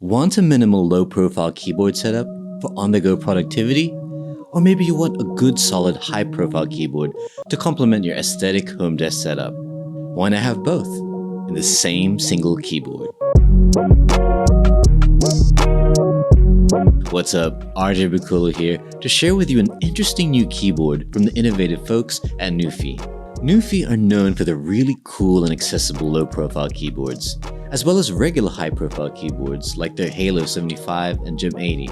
Want a minimal low-profile keyboard setup for on-the-go productivity? Or maybe you want a good solid high-profile keyboard to complement your aesthetic home desk setup. Why not have both in the same single keyboard? What's up, RJ Bukolo here to share with you an interesting new keyboard from the innovative folks at NuPhy. NuPhy are known for the really cool and accessible low-profile keyboards, as well as regular high-profile keyboards like their Halo 75 and Gem 80.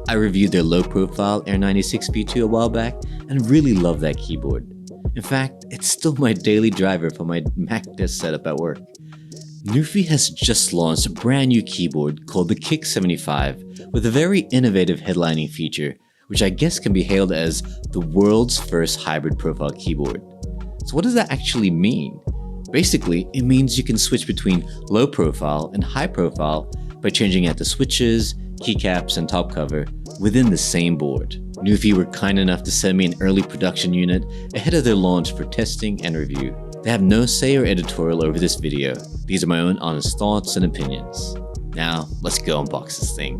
I reviewed their low-profile Air 96 V2 a while back and really love that keyboard. In fact, it's still my daily driver for my Mac desk setup at work. NuPhy has just launched a brand new keyboard called the Kick75 with a very innovative headlining feature, which I guess can be hailed as the world's first hybrid profile keyboard. So what does that actually mean? Basically, it means you can switch between low profile and high profile by changing out the switches, keycaps, and top cover within the same board. NuPhy were kind enough to send me an early production unit ahead of their launch for testing and review. They have no say or editorial over this video. These are my own honest thoughts and opinions. Now, let's go unbox this thing.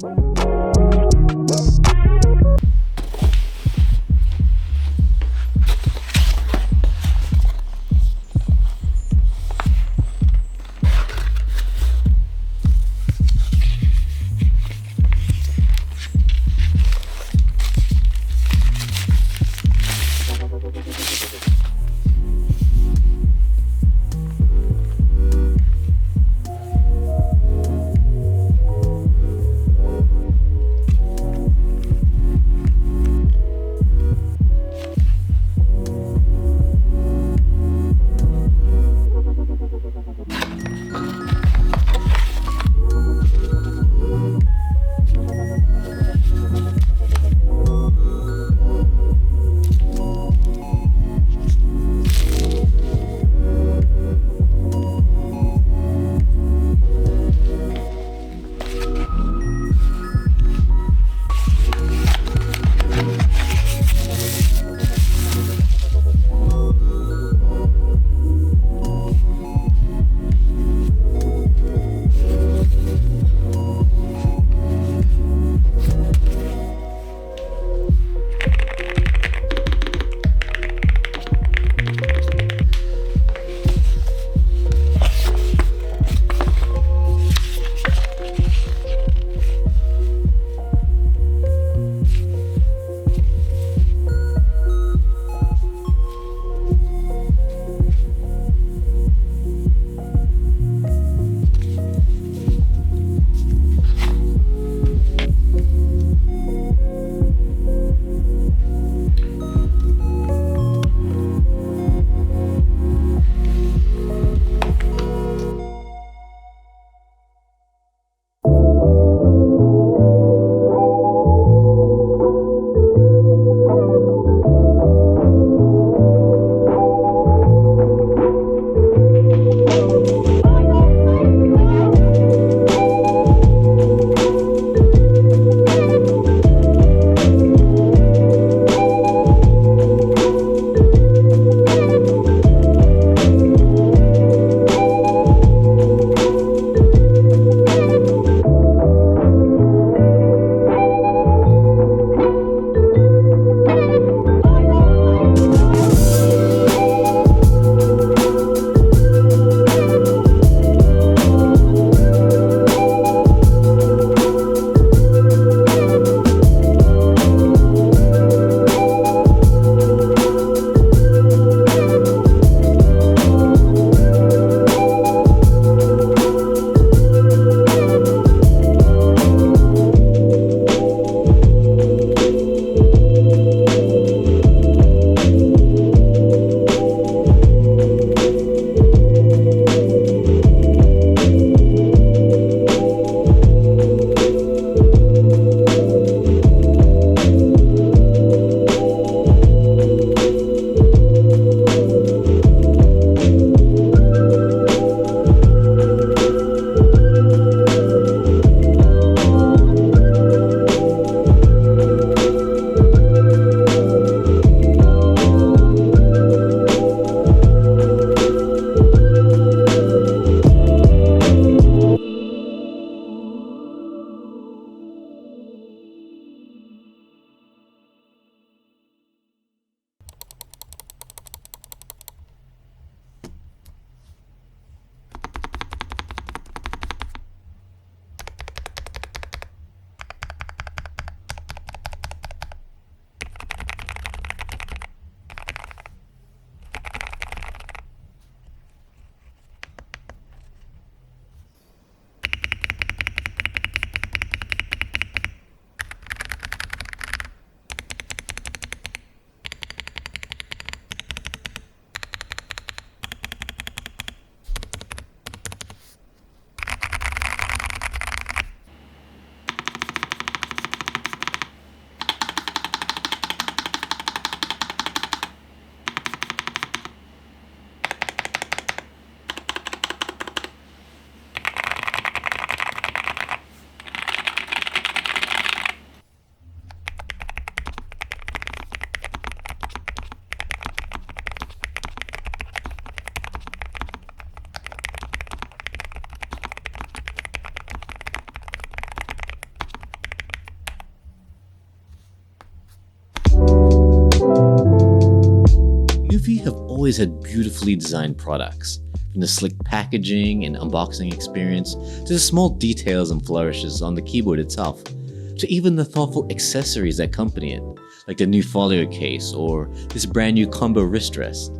always had beautifully designed products, from the slick packaging and unboxing experience to the small details and flourishes on the keyboard itself, to even the thoughtful accessories that accompany it, like the new folio case or this brand new combo wrist rest.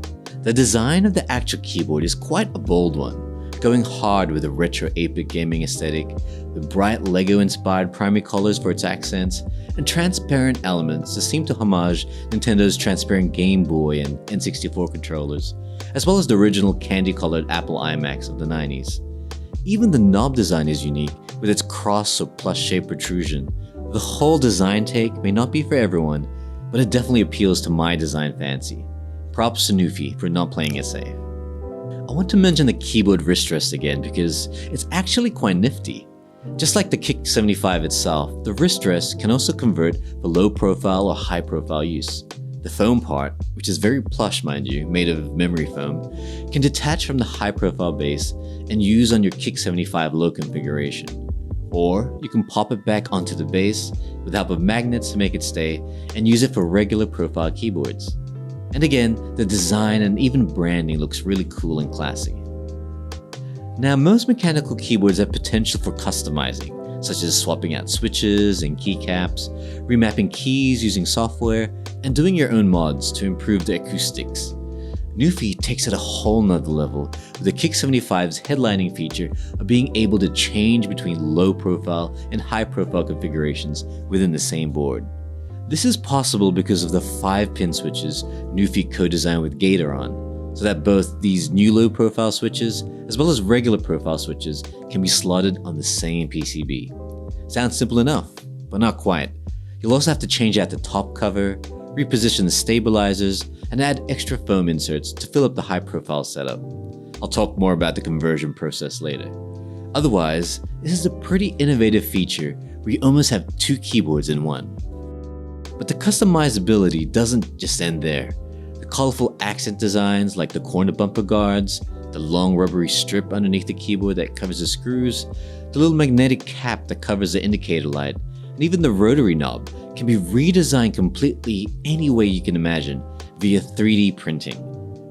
The design of the actual keyboard is quite a bold one, going hard with a retro 8-bit gaming aesthetic, with bright Lego-inspired primary colors for its accents, and transparent elements that seem to homage Nintendo's transparent Game Boy and N64 controllers, as well as the original candy-colored Apple iMacs of the 90s. Even the knob design is unique, with its cross or plus-shaped protrusion. The whole design take may not be for everyone, but it definitely appeals to my design fancy. Props to NuPhy for not playing it safe. I want to mention the keyboard wrist rest again because it's actually quite nifty. Just like the Kick75 itself, the wrist rest can also convert for low profile or high profile use. The foam part, which is very plush mind you, made of memory foam, can detach from the high profile base and use on your Kick75 low configuration. Or you can pop it back onto the base with the help of magnets to make it stay and use it for regular profile keyboards. And again, the design and even branding looks really cool and classy. Now, most mechanical keyboards have potential for customizing, such as swapping out switches and keycaps, remapping keys using software, and doing your own mods to improve the acoustics. NuPhy takes it a whole nother level with the Kick75's headlining feature of being able to change between low profile and high profile configurations within the same board. This is possible because of the 5-pin switches NuPhy co-designed with Gatoron, so that both these new low profile switches as well as regular profile switches can be slotted on the same PCB. Sounds simple enough, but not quite. You'll also have to change out the top cover, reposition the stabilizers, and add extra foam inserts to fill up the high profile setup. I'll talk more about the conversion process later. Otherwise, this is a pretty innovative feature where you almost have 2 keyboards in one. But the customizability doesn't just end there. The colorful accent designs like the corner bumper guards, the long rubbery strip underneath the keyboard that covers the screws, the little magnetic cap that covers the indicator light, and even the rotary knob can be redesigned completely any way you can imagine via 3D printing,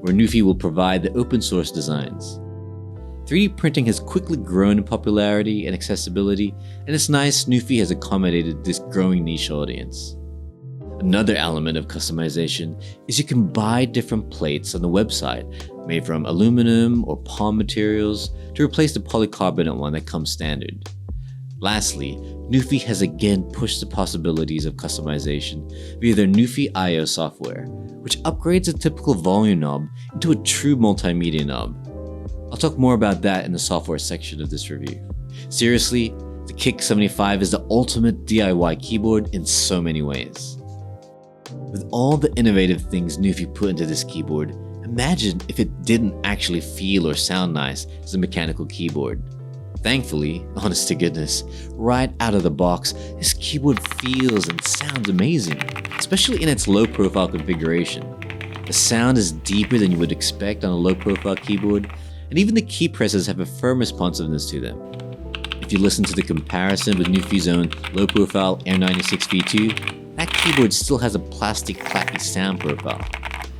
where NuPhy will provide the open source designs. 3D printing has quickly grown in popularity and accessibility, and it's nice NuPhy has accommodated this growing niche audience. Another element of customization is you can buy different plates on the website made from aluminum or palm materials to replace the polycarbonate one that comes standard. Lastly, NuPhy has again pushed the possibilities of customization via their NuPhy I/O software, which upgrades a typical volume knob into a true multimedia knob. I'll talk more about that in the software section of this review. Seriously, the Kick75 is the ultimate DIY keyboard in so many ways. With all the innovative things NuPhy put into this keyboard, imagine if it didn't actually feel or sound nice as a mechanical keyboard. Thankfully, honest to goodness, right out of the box, this keyboard feels and sounds amazing, especially in its low profile configuration. The sound is deeper than you would expect on a low profile keyboard, and even the key presses have a firm responsiveness to them. If you listen to the comparison with NuPhy's own low profile Air 96 V2, that keyboard still has a plastic clacky sound profile.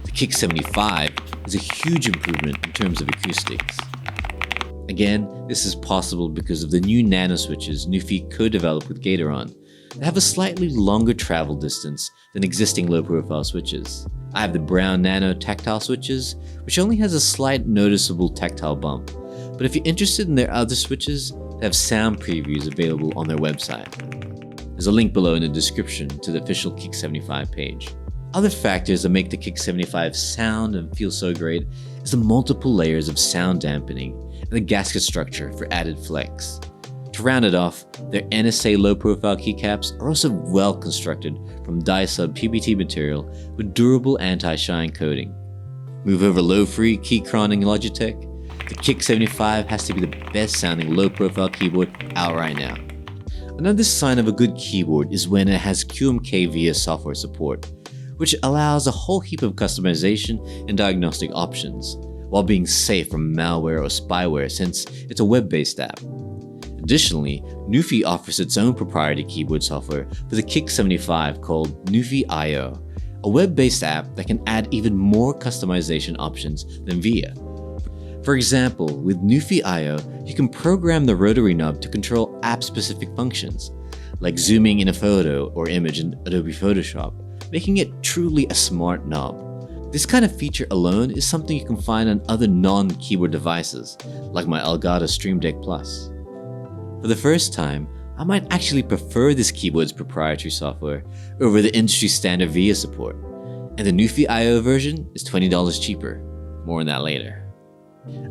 The Kick75 is a huge improvement in terms of acoustics. Again, this is possible because of the new nano switches NuPhy co-developed with Gatoron that have a slightly longer travel distance than existing low-profile switches. I have the brown nano tactile switches, which only has a slight noticeable tactile bump, but if you're interested in their other switches, they have sound previews available on their website. There's a link below in the description to the official Kick75 page. Other factors that make the Kick75 sound and feel so great is the multiple layers of sound dampening and the gasket structure for added flex. To round it off, their NSA low-profile keycaps are also well constructed from dye-sub PBT material with durable anti-shine coating. Move over low-free Keychron and Logitech, the Kick75 has to be the best sounding low-profile keyboard out right now. Another sign of a good keyboard is when it has QMK via software support, which allows a whole heap of customization and diagnostic options, while being safe from malware or spyware since it's a web-based app. Additionally, NuPhy offers its own proprietary keyboard software for the Kick75 called NuPhy I/O, a web-based app that can add even more customization options than VIA. For example, with NuPhy.io, you can program the rotary knob to control app-specific functions, like zooming in a photo or image in Adobe Photoshop, making it truly a smart knob. This kind of feature alone is something you can find on other non-keyboard devices, like my Elgato Stream Deck Plus. For the first time, I might actually prefer this keyboard's proprietary software over the industry standard VIA support, and the NuPhy.io version is $20 cheaper. More on that later.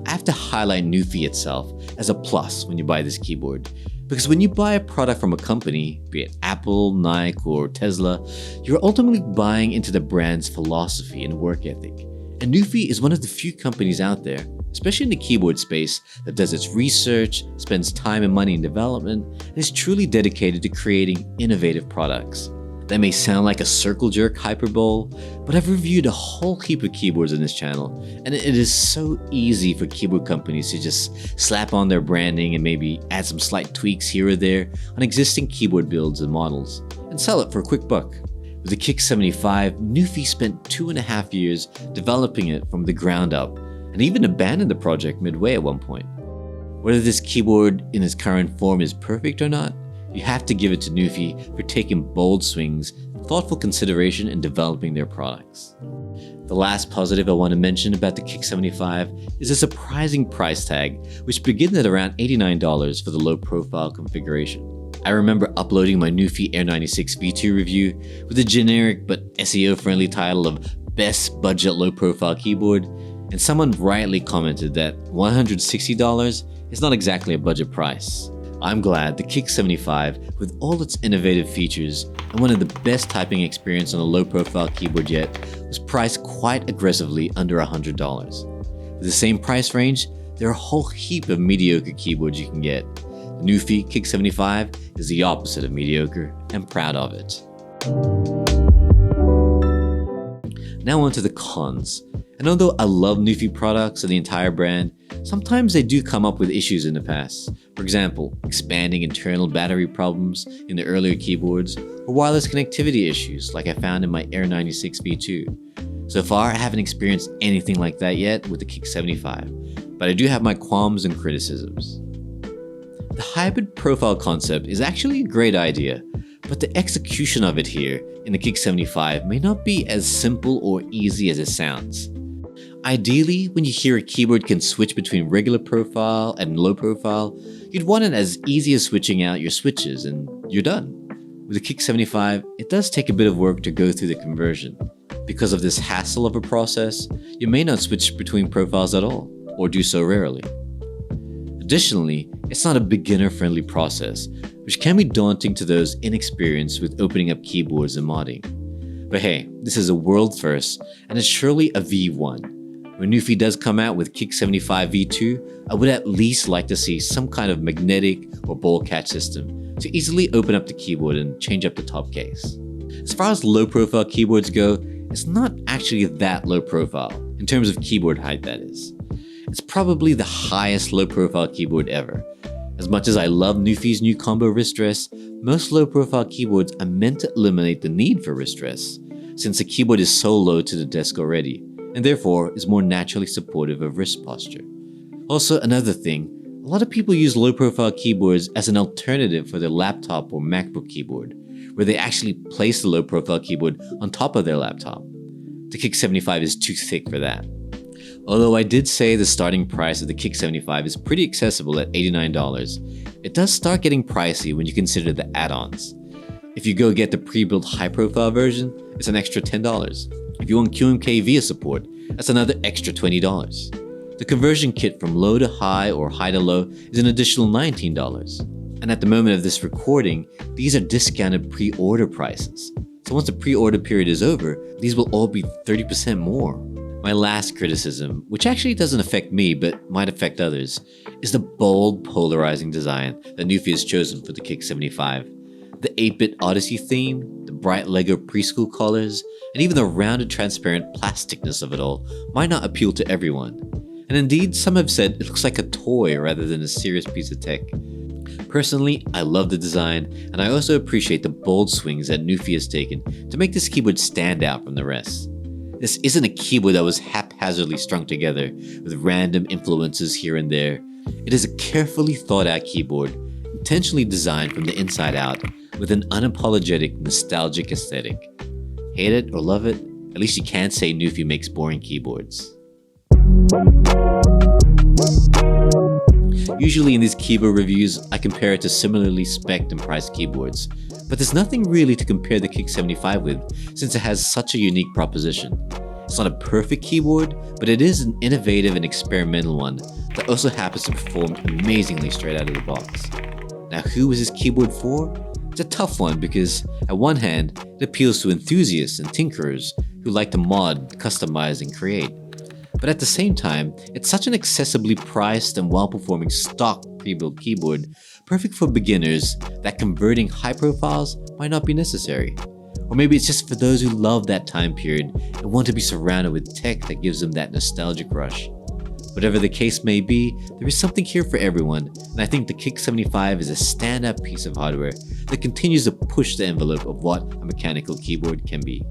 I have to highlight NuPhy itself as a plus when you buy this keyboard, because when you buy a product from a company, be it Apple, Nike, or Tesla, you're ultimately buying into the brand's philosophy and work ethic. And NuPhy is one of the few companies out there, especially in the keyboard space, that does its research, spends time and money in development, and is truly dedicated to creating innovative products. That may sound like a circle jerk hyperbole, but I've reviewed a whole heap of keyboards on this channel, and it is so easy for keyboard companies to just slap on their branding and maybe add some slight tweaks here or there on existing keyboard builds and models, and sell it for a quick buck. With the Kick75, NuPhy spent 2.5 years developing it from the ground up, and even abandoned the project midway at one point. Whether this keyboard in its current form is perfect or not, you have to give it to NuPhy for taking bold swings and thoughtful consideration in developing their products. The last positive I want to mention about the Kick75 is a surprising price tag, which begins at around $89 for the low-profile configuration. I remember uploading my NuPhy Air 96 V2 review with a generic but SEO-friendly title of Best Budget Low-Profile Keyboard, and someone rightly commented that $160 is not exactly a budget price. I'm glad the Kick75, with all its innovative features and one of the best typing experience on a low-profile keyboard yet, was priced quite aggressively under $100. With the same price range, there are a whole heap of mediocre keyboards you can get. The NuPhy Kick75 is the opposite of mediocre, and proud of it. Now on to the cons. And although I love NuPhy products and the entire brand, sometimes they do come up with issues in the past. For example, expanding internal battery problems in the earlier keyboards, or wireless connectivity issues like I found in my Air 96 V2. So far, I haven't experienced anything like that yet with the Kick75, but I do have my qualms and criticisms. The hybrid profile concept is actually a great idea, but the execution of it here in the Kick75 may not be as simple or easy as it sounds. Ideally, when you hear a keyboard can switch between regular profile and low profile, you'd want it as easy as switching out your switches and you're done. With the Kick75, it does take a bit of work to go through the conversion. Because of this hassle of a process, you may not switch between profiles at all, or do so rarely. Additionally, it's not a beginner-friendly process, which can be daunting to those inexperienced with opening up keyboards and modding. But hey, this is a world first, and it's surely a V1. When NuPhy does come out with Kick75 V2, I would at least like to see some kind of magnetic or ball catch system to easily open up the keyboard and change up the top case. As far as low-profile keyboards go, it's not actually that low profile, in terms of keyboard height that is. It's probably the highest low-profile keyboard ever. As much as I love NuPhy's new combo wrist rest, most low-profile keyboards are meant to eliminate the need for wrist rest, since the keyboard is so low to the desk already, and therefore is more naturally supportive of wrist posture. Also, another thing, a lot of people use low-profile keyboards as an alternative for their laptop or MacBook keyboard, where they actually place the low-profile keyboard on top of their laptop. The Kick75 is too thick for that. Although I did say the starting price of the Kick75 is pretty accessible at $89, it does start getting pricey when you consider the add-ons. If you go get the pre-built high-profile version, it's an extra $10. If you want QMK VIA support, that's another extra $20. The conversion kit from low to high or high to low is an additional $19. And at the moment of this recording, these are discounted pre-order prices. So once the pre-order period is over, these will all be 30% more. My last criticism, which actually doesn't affect me but might affect others, is the bold, polarizing design that NuPhy has chosen for the Kick75. The 8-bit Odyssey theme, the bright Lego preschool colors, and even the rounded transparent plasticness of it all might not appeal to everyone. And indeed, some have said it looks like a toy rather than a serious piece of tech. Personally, I love the design, and I also appreciate the bold swings that NuPhy has taken to make this keyboard stand out from the rest. This isn't a keyboard that was haphazardly strung together with random influences here and there. It is a carefully thought out keyboard, intentionally designed from the inside out, with an unapologetic, nostalgic aesthetic. Hate it or love it, at least you can't say NuPhy makes boring keyboards. Usually in these keyboard reviews, I compare it to similarly spec'd and priced keyboards, but there's nothing really to compare the Kick75 with since it has such a unique proposition. It's not a perfect keyboard, but it is an innovative and experimental one that also happens to perform amazingly straight out of the box. Now, who is this keyboard for? It's a tough one because, at one hand, it appeals to enthusiasts and tinkerers who like to mod, customize, and create. But at the same time, it's such an accessibly priced and well-performing stock pre-built keyboard, perfect for beginners that converting high profiles might not be necessary. Or maybe it's just for those who love that time period and want to be surrounded with tech that gives them that nostalgic rush. Whatever the case may be, there is something here for everyone, and I think the Kick75 is a stand-up piece of hardware that continues to push the envelope of what a mechanical keyboard can be.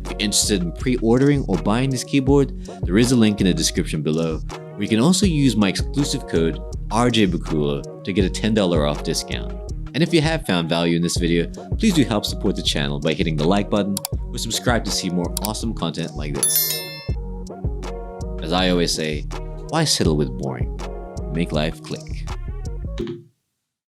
If you're interested in pre-ordering or buying this keyboard, there is a link in the description below, where you can also use my exclusive code RJBakula to get a $10 off discount. And if you have found value in this video, please do help support the channel by hitting the like button or subscribe to see more awesome content like this. As I always say, why settle with boring? Make life click.